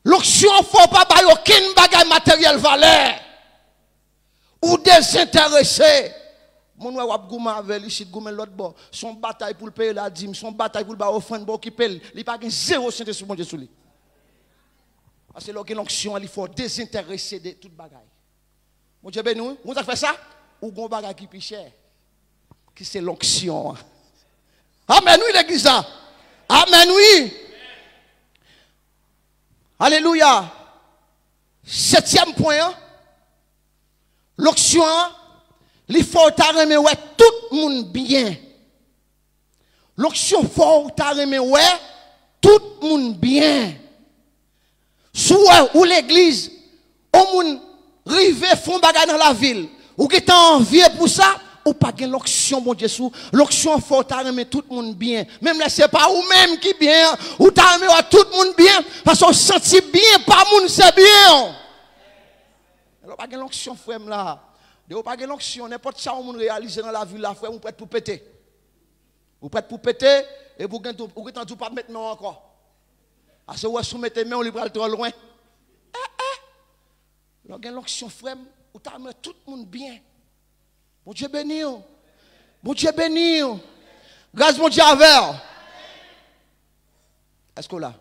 L'onction faut pas bailler aucun bagage matériel valeur. Ou désintéressé. Mon wap gouma avec lui, chit gouma l'autre bord. Son bataille pour le payer la dîme, son bataille pour le ba offrande bon qui paye, il pas gain zéro centime sur mon Dieu sous lui. Parce que l'onction il faut désintéresser de toute bagaille. Mon Dieu béni, vous avez fait ça ou gon bagaille qui plus cher. Qui c'est l'onction. Amen oui l'église. Amen oui. Alléluia. Septième point. L'onction il faut t'arrêter ouais tout le monde bien. L'onction faut t'arrêter ouais tout le monde bien. Soit ou l'église, au monde rive font bagarre dans la ville. Ou qui t'en envie pour ça, ou pas gain l'onction bon Dieu sous. L'onction faut t'arrêter tout le monde bien. Même là c'est pas ou même qui bien, ou t'arrêter ouais tout le monde bien parce qu'on senti bien pas monde c'est bien. Alors pas gain l'onction frère là. De ou pas de l'onction, n'importe ça on réalise dans la vie là, frère, on prête pour péter. Vous prête pour péter et vous ne pas maintenant encore. Parce que vous soumettez main, on libère trop loin. Vous avez l'onction, frère, vous avez tout le monde bien. Mon Dieu béni. Mon Dieu béni. Grâce mon Dieu avec. Est-ce que là?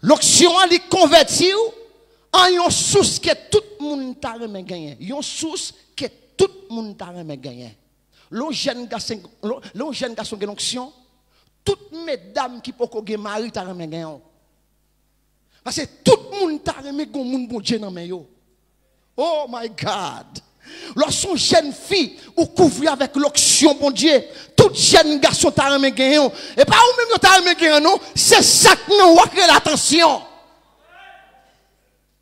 L'onction a converti en une source que tout le monde t'a remis gagné. Une source que tout le monde t'a remis gagné. Le jeune garçon qui a l'onction, toutes mesdames qui peuvent avoir mari t'a remis gagné. Parce que tout le monde t'a remis gagné bon Dieu dans mes. Oh my God. Lorsqu'on jeune fille ou couvrir avec l'onction bon Dieu, tout jeune garçon t'a remis gagné. Et pas ou même t'a remis gagné non, c'est ça que nous avons l'attention.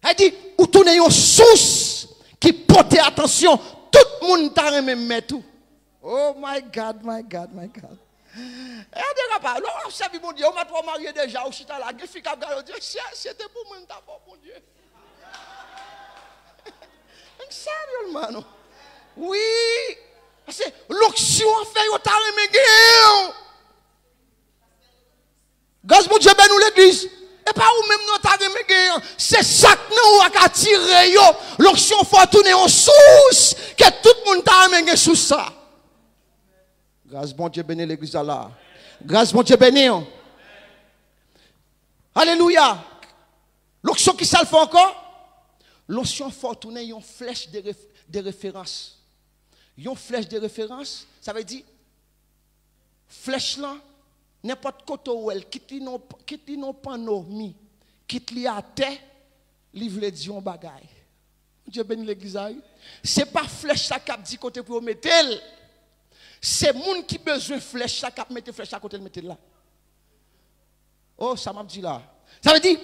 Elle dit ou tourner une source qui porte attention, tout le monde t'a remis mettre tout. Oh my God, my God, my God. Et on dit pas, on sait bon Dieu, on m'a trop marié déjà au chita là, fille qui a dit c'était pour moi d'abord bon Dieu. Sérieux, mano. Oui. Parce que l'onction fait yon ta remégué. Grâce mon Dieu ben nous l'église. Et pas ou même nous ta remégué. C'est ça que nous avons attiré yo. L'onction faut tourner en source que tout le monde ta remégué sous ça. Grâce mon Dieu béni l'église là. Grâce mon Dieu béni. Alléluia. L'onction qui ça le fait encore? L'onction fortunée, une flèche de référence. Une flèche de référence, ça veut dire, flèche là, n'importe côté où elle, quitte non panneau, quitte li à terre, livre le Dieu en bagaille. Dieu bénit l'église. C'est pas flèche ça qui dit côté pour mettre. C'est moun qui besoin flèche ça qui mettre flèche à côté de mettre là. Oh, ça m'a dit là. Ça veut dire,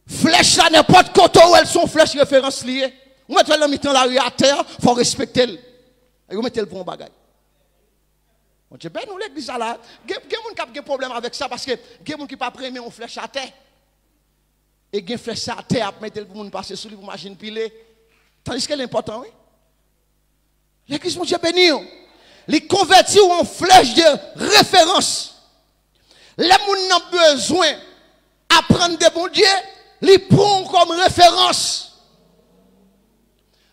flèche là, n'importe côté où elles sont flèches référence liées. Vous mettez le mitan la rue à terre, il faut respecter. Et vous mettez le bon bagage. Bon Dieu, ben nous l'église là, il y a des gens qui ont un problème avec ça parce que il y a des gens qui ne pas prêter une flèche à terre. Et il y a une flèche à terre, pour mettre le monde passer sous lui pour machine piler. Tandis que l'important, oui. L'église, mon Dieu béni, les convertis en flèche de référence. Les gens ont besoin d'apprendre de bon Dieu, les prennent comme référence.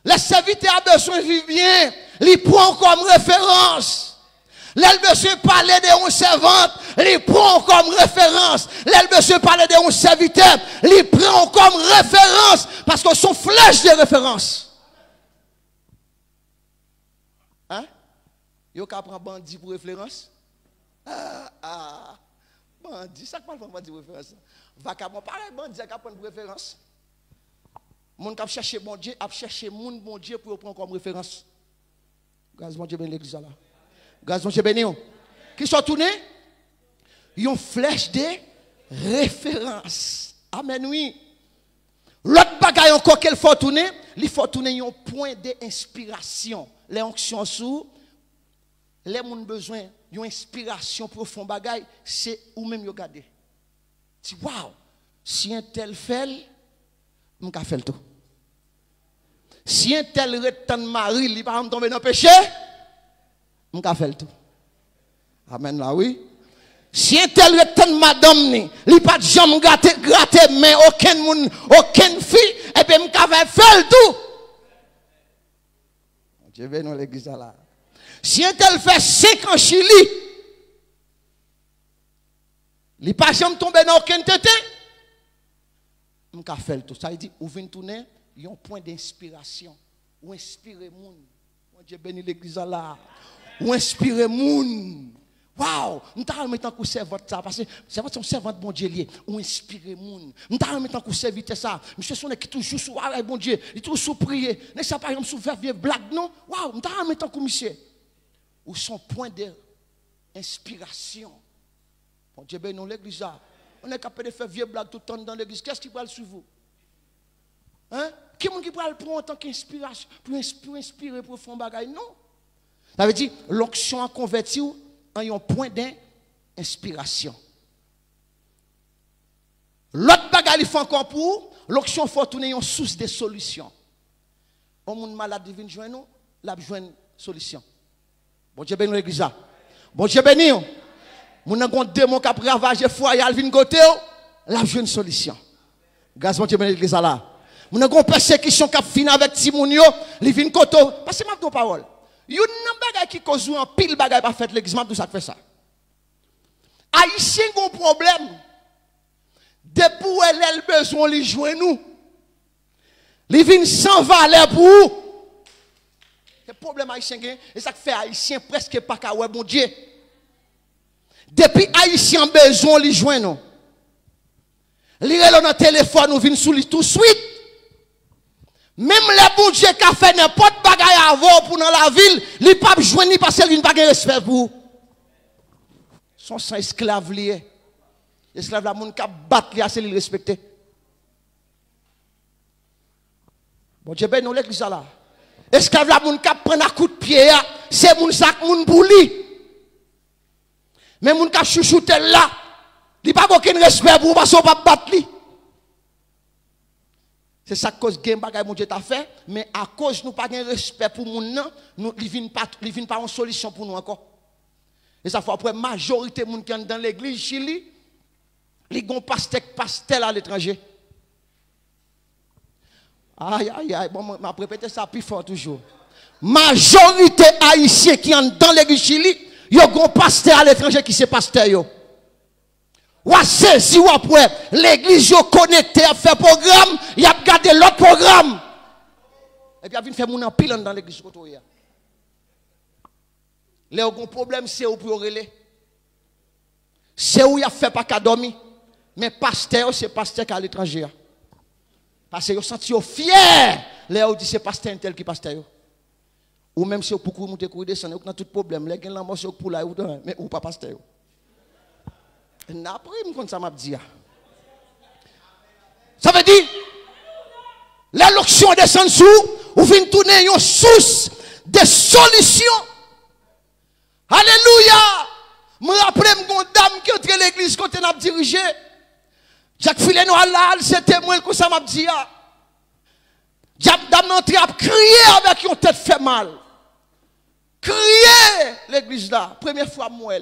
Les serviteurs ont besoin de vivre bien, les prennent comme référence. Les besoin de parler de une servante, les prennent comme référence. Les besoin de parler de un serviteur, les prennent comme référence parce que sont flèches de référence. Hein? Yo ka prend bandit pour référence? Bandit, ça parle pas bandit pour référence. Vagabond, pareil, bandit qui prend pour référence. Moun qui cherche bon Dieu, a cherché moun bon Dieu pour prendre comme référence. Grâce mon Dieu béni l'église là. Grâce mon Dieu béni. Qui sont tournés? Ils ont flèche de référence. Amen oui. L'autre bagaille encore qu'elle faut tourner, il faut tourner un point d'inspiration. Les onctions sous les moun besoin d'une inspiration profonde bagaille, c'est ou même yo garder. Tu waouh, si un tel fait, on ka faire tout. Si un tel retan mari, il pas tomber dans le péché, on ka faire tout. Amen là oui. Si un tel retan madame il pas jamais gratter mais aucune fille et puis on ka faire tout. Je vais dans l'église là. Si un tel fait 5 ans Chili, il n'est pas jamais tombé dans aucun tété, on ka faire tout. Ça veut dire, ou vient tourner, il y a un point d'inspiration. Ou inspirer moun. Mon Dieu béni l'église là. Ou inspirer moun. Waouh, nous t'avons mis en coup servante ça parce que c'est votre servante bon Dieu lié. Ou inspirer moun. Nous t'avons mis en coup serviteur ça. Monsieur son qui toujours sous bon Dieu, il toujours sous prier. Ne ça par exemple sous faire vieux blague non. Waouh, nous t'avons mis en coup monsieur. Ou son point d'inspiration. Bon Dieu béni l'église là. On est capable de faire vieux blague tout le temps dans l'église. Qu'est-ce qui va sur vous? Hein? Qui est-ce qui va le prendre en tant qu'inspiration pour inspirer pour faire un bagage? Non. Ça veut dire l'onction a converti en un point d'inspiration. L'autre bagage il faut encore pour l'onction faut tourner en source de solution. On monde malade vient joindre nous, la joindre solution. Bon Dieu béni l'église. Bon Dieu béni. Mon avons démon qui a ravagé foyer al vinn côté la joindre solution. Grâce bon Dieu béni l'église là. Mon avons persécution qui a fini avec Timounio, il vient côté parce que m'a donné parole. Il y a un bagage qui cause un pile bagage pas fait l'église, m'a tout ça fait ça. Haïtien ont problème. Depuis elle besoin de joindre nous. Il vient sans valeur pour vous. Le problème haïtien et ça fait haïtien presque pas qu'à ouais bon Dieu. Depuis haïtien besoin de joindre nous. Lire dans le téléphone nous vient sous lui tout de suite. Même les bon Dieu qui a fait n'importe bagaille avant pour dans la ville, il pas joindre parce qu'il n'a pas de respect pour vous. Son sang esclave lié. Esclave la monde qui battre li assez le respecter. Bon Dieu ben nous l'église là. Esclave la moun k'ap prend un coup de pied, c'est moun sak moun pour lui. Mais moun k'ap chouchoute là, il pas aucun respect pour parce qu'on pas battre lui. C'est ça cause game bagay mon Dieu t'a fait, mais à cause nous pas de respect pour moun nan, nous il vinn pas une solution pour nous encore. Et ça fait après majorité moun qui dans l'église Chili, li gon pastel à l'étranger. Aïe, aïe, aïe. Bon, je vais répéter ça plus fort toujours. Majorité haïtienne qui sont dans l'église Chili, ils ont un pasteur à l'étranger qui c'est pasteur. Ou a saisi ou après l'église yo connecté à faire programme, il a gardé l'autre programme. Et puis il a fait mon en pile dans l'église côté. Les gros problème c'est où pour reler. C'est où il a fait pas qu'à dormir. Mais pasteur c'est pasteur qui à l'étranger. Parce que yo senti fier. Les dit c'est pasteur tel qui pasteur. Ou même si vous pouvez monter courir descendre, vous avez tout problème. Les gens là c'est pour là mais ou pas pasteur. Après, ça m'a dit. Ça veut dire, la locution descend sous, ou vient tourner une source de solutions. Alléluia. Je rappelle une dame qui entre l'église quand elle a dirigé. Jacques Fileno Halal, c'était moi que ça m'a dit. Dame entrée à crier avec une tête fait mal. Crier l'église là, première fois moi.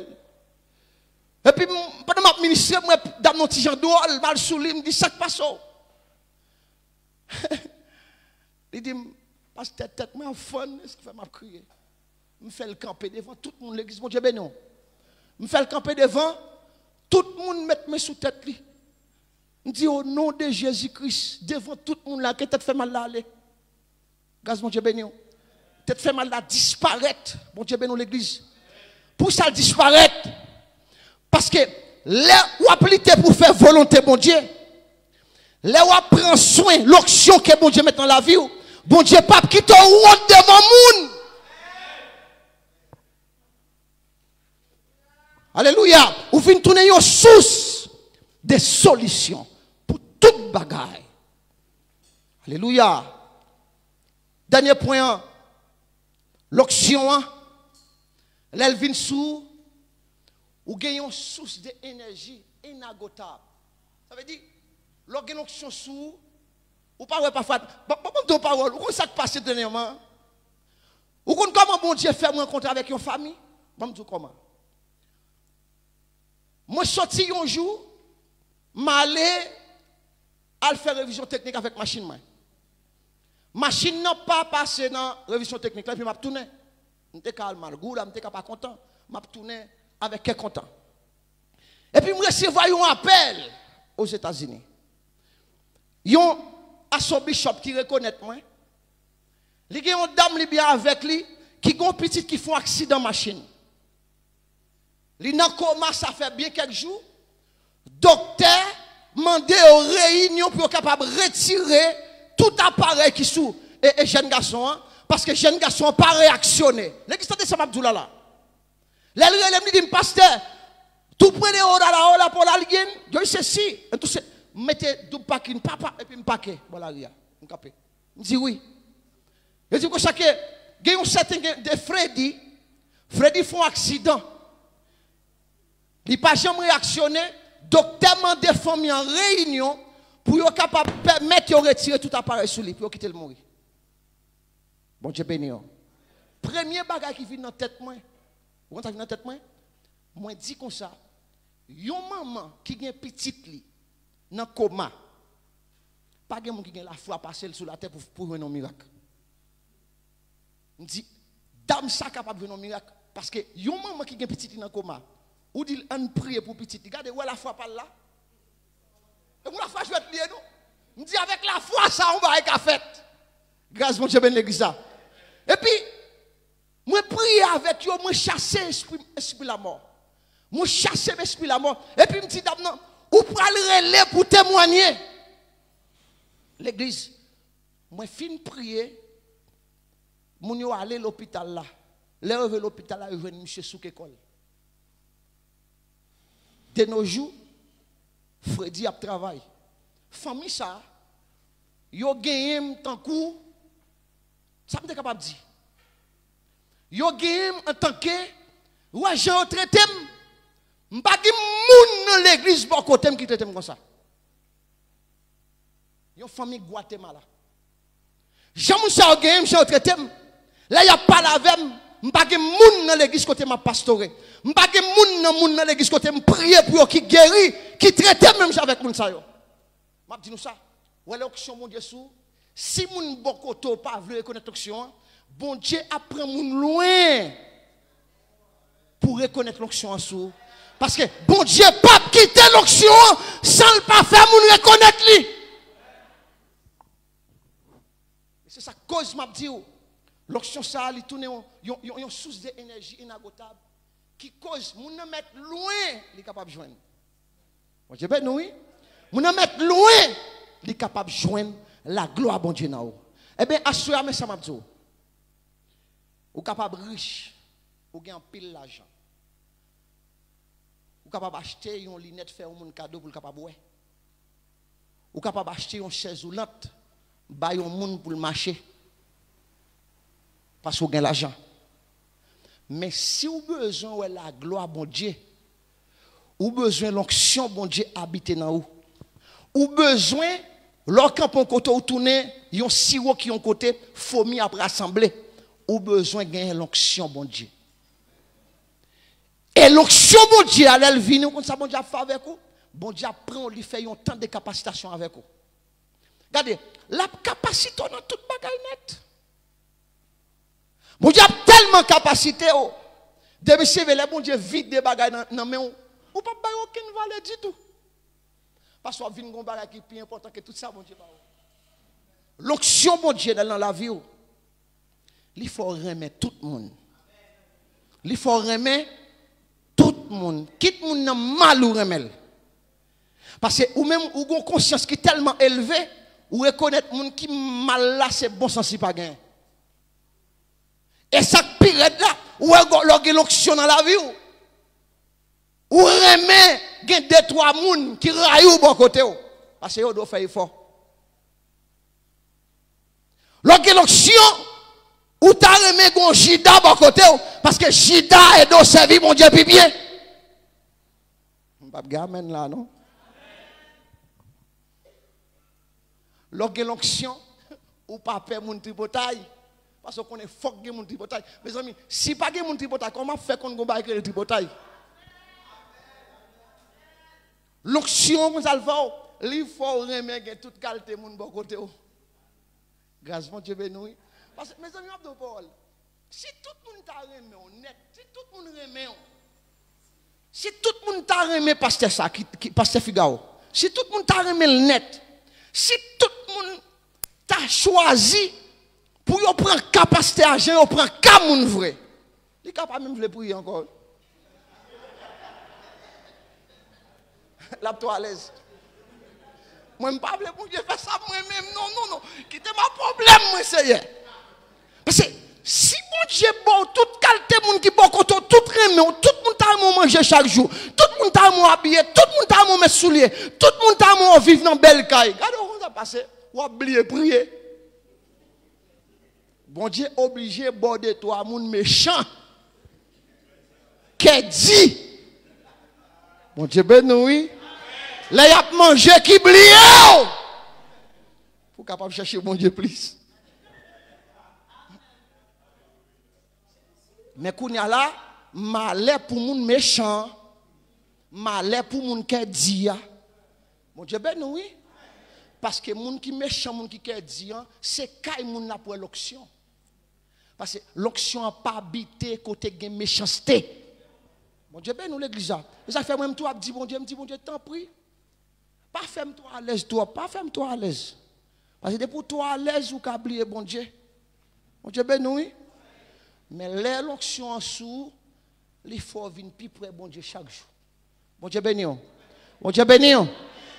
Et puis, pendant que je ministre, moi, dans mon petit genre d'oral, mal sous lui, me dit, ça passe. Il dit, parce que tête, moi, en fun, est-ce qu'il fait m'a crier? Je fais le camper devant tout le monde, l'église, mon Dieu, ben non. Je fais le camper devant, tout le monde met mes sous tête. Je dis, au nom de Jésus-Christ, devant tout le monde là, que tête fait mal là, aller. Grâce, mon Dieu, ben non. Tête fait mal là, disparaître, mon Dieu, ben non, l'église. Pour ça, disparaître. Parce que là où appliquer pour faire volonté bon Dieu, là où prend soin l'action que bon Dieu met dans la vie, bon Dieu pas quitter honte devant monde. Alléluia. Ou fin tourner une source de solutions pour toute bagaille. Alléluia. Dernier point, l'action, elle vient sous ou gagne une source d'énergie inagotable. Ça veut dire, l'organisation sous, ou pas parfois, bon parole, ou ça passe dernièrement, ou comment bon Dieu fait rencontrer avec une famille, bon dire comment. Moi sorti un jour, m'aller à faire révision technique avec machine. Machine n'a pas passé dans révision technique, là puis m'a tourné. M'étais calme, je m'étais pas content, m'a tourné avec quel content. Et puis, je recevais un appel aux États-Unis. Il y a un bishop qui reconnaît moi. Il y a une dame qui avec lui qui a un petit qui font accident machine. Il est dans coma, ça fait bien quelques jours. Docteur demandé aux réunions pour être capable de retirer tout appareil qui sous et jeune garçon, hein, parce que jeune garçon n'a pas réactionné. L'église de Samabdoula là. Elle dit, pasteur, tout prenez là pour la ligne, je sais si, mettez deux paquets, papa, et puis un paquet, voilà, je dis oui. Je dis que chaque, il y a un certain de Freddy fait un accident. Il n'a pas jamais réactionné, docteur m'a des familles en réunion pour être capable de permettre de retirer tout appareil sur lui, pour quitter le mourir. Bon Dieu béni. Premier bagage qui vient dans la tête, moi. Vous avez dans la tête, moi, dis comme ça, yon maman qui a petite li, dans le coma, pas de monde qui a la foi passer sur la terre pour un miracle. Je dis, dame ça capable de faire un miracle. Parce que yon maman qui a petite li dans le coma, ou dit, on prie pour petite, regardez où la foi par là. Et où la foi je vais te lier, nous. Je dis, avec la foi, ça, on va être fait. Grâce mon Dieu, ben l'église ça. Et puis, moi prier avec eux, moi chasser l'esprit la mort. Moi chasser l'esprit la mort. Et puis me dit non, ou pour aller relais pour témoigner. L'église, moi fin prier, mon yo aller à l'hôpital là. Les revenu l'hôpital là, je viens monsieur sous école. De nos jours, Freddy a travaillé. Famille ça, yo gagné tant coup, ça me capable de dire. Yo gagné en tant que ouais Jean traité m'pa ki moun dans l'église bon côté qui traité comme ça. Yo famille Guatemala. Jean Moussa gagné Jean traité là y a pas la avec m'pa ki moun dans l'église côté m'a pastoré. M'pa ki moun dans l'église côté me prier pour qui guéri, qui traité même avec moun ça yo. M'a dit nous ça. Ouais l'onction mon Dieu sous si moun bon côté pas veut reconnaître l'onction, bon Dieu apprend moun loin pour reconnaître l'onction en sous. Parce que bon Dieu pas quitter l'onction sans le pas faire moun reconnaître lui. C'est ça cause m'a dit l'onction ça li tourne une source d'énergie inagotable qui cause moun mettre loin, il est capable de joindre. Bon Dieu ben oui. Moun mettre loin, il est capable de joindre la gloire bon Dieu nan. Eh bien assoya mais ça m'a dit ou capable riche, ou gagne pile l'argent. Ou capable acheter une lunette faire un cadeau pour le capable ouais. Ou capable acheter une chaise roulante, bailler un monde pour le marché. Parce que vous avez l'argent. Mais si vous avez besoin de la gloire bon Dieu, ou besoin de l'onction bon Dieu habiter dans vous. Ou besoin lorsqu'on peut côté ou tourner, yon sirop qui ont côté fourmi après assembler. Ou besoin de gagner l'onction bon Dieu. Et l'onction bon Dieu, elle vient comme ça bon Dieu fait avec vous. Bon Dieu prend lui fait un temps de capacitation avec vous. Regardez, la capacité dans toute bagaille net. Bon Dieu a tellement capacité de recevoir les bon Dieu vide des bagailles dans main ou pas pas aucune valeur du tout. Parce qu'on vient un bagage qui est plus important que tout ça bon Dieu. L'onction bon Dieu dans la vie. Il faut remettre tout le monde. Il faut remettre tout le monde. Quitte le monde mal ou remettre. Parce que ou même ou une conscience qui est tellement élevée, ou reconnaître le monde qui mal là, c'est bon sens pas gain. Et ça pire là, ou l'onction dans la vie. Ou remet gen 2-3 moun qui raillent bon côté. Parce que yo doit faire effort. L'onction ou ta remet gon Jida bon côté parce que Jida est do servir mon Dieu bien. Pas gamen là non. L'onction ou pas peur moun tripotaille parce qu'on est fort gen moun tripotaille. Mes amis, si pas gen moun tripotaille, comment faire qu'on go ba le tripotaille? L'onction vous salve, il faut remettre toute qualité moun bon côté. Grâce mon Dieu béni. Parce que mes amis de Paul, si tout le monde t'a remis honnête, si tout le monde remet, si tout le monde t'a remis pasteur ça pasteur Figaro, si tout le monde t'a remis le net, si tout le monde t'a choisi pour y prendre capacité argent, y prend cas moun vrai. Il est capable même de prier encore. La toi à l'aise. Moi, je ne parle pas pour Dieu faire ça moi-même. Non. Quittez ma problème, moi, c'est. Parce que si mon Dieu bon, toute qualité, monde qui bon, tout remet, tout le monde t'a manger chaque jour, tout le monde t'a habillé, tout le monde t'a mettre soulier, tout le monde t'a vivre dans belle caille. Regardez comment ça passe. Ou oublier prier. Bon Dieu obligé de border toi, monde méchant. Qu'est dit? Bon Dieu béni, oui. Là, il y a mangé qui blie. Pour capable chercher mon Dieu plus. Mais quand il y a là, malheur pour moun méchant, malheur pour moun qui dit. Mon Dieu béni, oui. Parce que moun qui méchant, moun qui dit, c'est quand moun la pour l'onction. Parce que l'onction n'a pas habité côté de méchanceté. Mon Dieu béni, l'église. Et ça fait même toi, dit bon Dieu, t'en prie. Pas ferme-toi à l'aise, toi. Pas ferme-toi à l'aise. Parce que pour toi à l'aise, ou qu'à oublier, bon Dieu. Bon Dieu béni, oui. Mais l'onction en sous, il faut venir plus près, bon Dieu, chaque jour. Bon Dieu béni. Bon Dieu béni.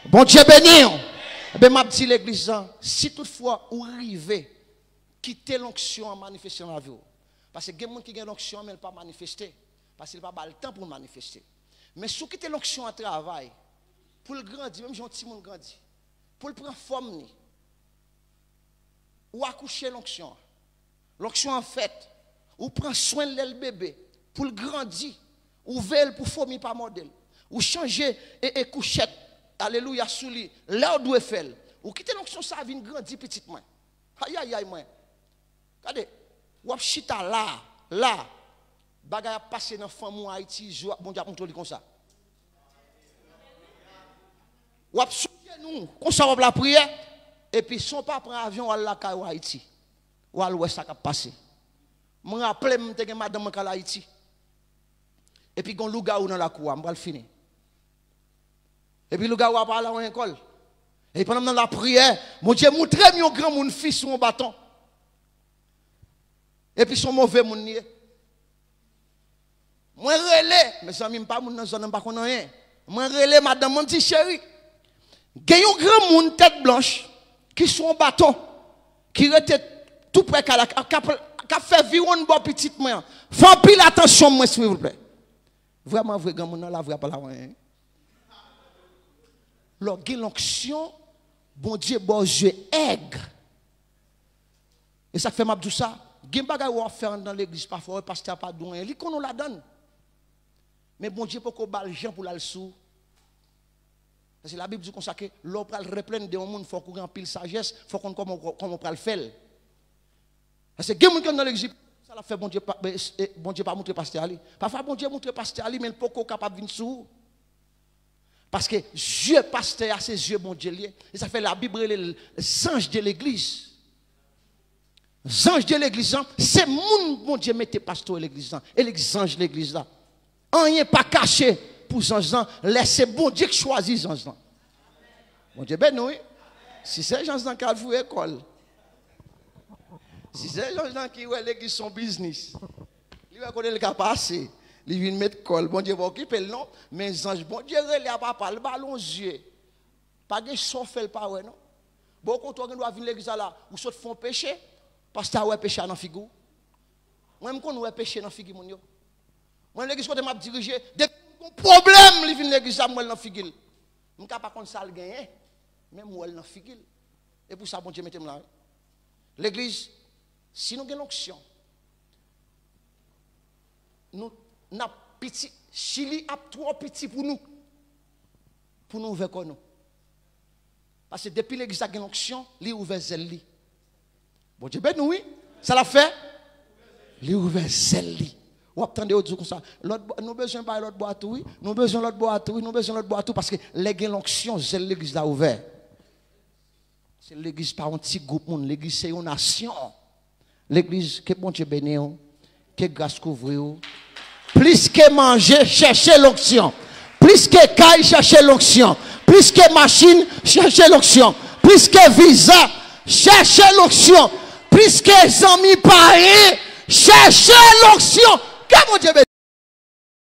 Bon Dieu béni. Eh bien, m'a dit l'église, si toutefois, vous arrivez, quitter l'onction en manifestant la vie. Parce que il y a des gens qui ont l'onction, mais ils ne pas manifester. Parce qu'il n'y a pas le temps pour manifester. Mais si vous quittez l'onction en travail, pour le grandir, même gentil monde grandit, pour le prendre forme, ou accoucher l'onction en fait, ou prendre soin de le bébé, pour le grandir, ou veille pour former par modèle, ou changer et couchette, alléluia, sous lui, là où doit faire, ou quitter l'onction, ça vient grandir petitement. Aïe, moi. Regardez, ou chita là, bagay a passé dans femme ou Haïti, bon Dieu a contrôlé comme ça. Ou ap soucier nous, qu'on s'en va la prière, et puis son pas prendre avion à la caille Haïti. Ou à l'ouest ça qui a passé. Je me rappelle, je suis madame à Haïti. Et puis, on louga dans la cour, on va le finir. Et puis, le gars va parler à l'école. Et pendant la prière, mon Dieu, montrez mon grand mon fils sur un bâton. Et puis, son mauvais mon nier. Moi, relais, mes amis, pas mon zone, pas qu'on rien. Moi, relais, madame, mon petit chéri. Il y a un grand monde tête blanche qui sont en bâton, qui était tout près qu'à fait vivre une bonne petite main. Faut pile attention, moi, s'il vous plaît. Vraiment, vrai grand monde, là, vrai pas là. L'onction, bon Dieu, bon Dieu, aigre. Et ça fait mal tout ça. Il y a des choses à faire dans l'église, parfois, parce qu'il n'y a pas de don. Il qu'on nous la donne. Mais bon Dieu, pour qu'on balle gens pour la sous. Parce que la Bible dit qu'on sait que l'on peut le reprendre de monde, il faut qu'on remplit sagesse, il faut qu'on comment on peut le faire. Parce que il y a des gens dans l'église, ça l'a fait bon Dieu pas montrer pasteur Ali. Parfois bon Dieu montre pasteur Ali, mais il n'est pas capable de venir sous. Parce que Dieu pasteur, c'est Dieu bon Dieu lié. Et ça fait la Bible les anges de l'église. Les anges de l'église, c'est mon bon Dieu mettez pasteur à l'église et les anges de l'église là. Rien pas caché pour les anges, laissez bon Dieu qui choisit les anges. Bon Dieu ben oui. Si c'est les anges qui ont fait l'école. Si c'est les gens qui ont l'église son business. Il va connaître le cas passé. Il vient mettre col. Bon Dieu va occuper le nom. Mais les anges, bon Dieu relève à papa, le ballon aux yeux. Pas de sauf fait pas ouais non. Bon quand on doit venir l'église là, ou saute font péché. Parce que tu as péché dans la figure. Moi, je connais péché dans la figure. Moi, l'église, quand je m'a dirigé, des problèmes, il vient l'église, moi, dans la figure. Je ne sais pas quand ça le gagner, mais moi, dans la figure. Et pour ça, bon Dieu, mettez-moi là. L'église, si nous avons l'onction, nous avons petit, Chili a trop petit pour nous ouvrir comme nous. Parce que depuis l'église a l'onction, il ouvert zèle. Bon Dieu, ben oui, ça l'a fait. Il ouvert zèle. Ou attendez au comme ça. Nous besoin pas l'autre boîte oui, nous besoin l'autre boîte oui, nous besoin l'autre boîte parce que l'onction, c'est l'église là ouvert. C'est l'église pas un petit groupe monde, l'église c'est une nation. L'église que bon Dieu bénit, que grâce couvre. Plus que manger, chercher l'onction. Plus que caille, chercher l'onction. Plus que machine, chercher l'onction. Plus que visa, chercher l'onction. Plus que amis parés, chercher l'onction. Que mon Dieu bénisse.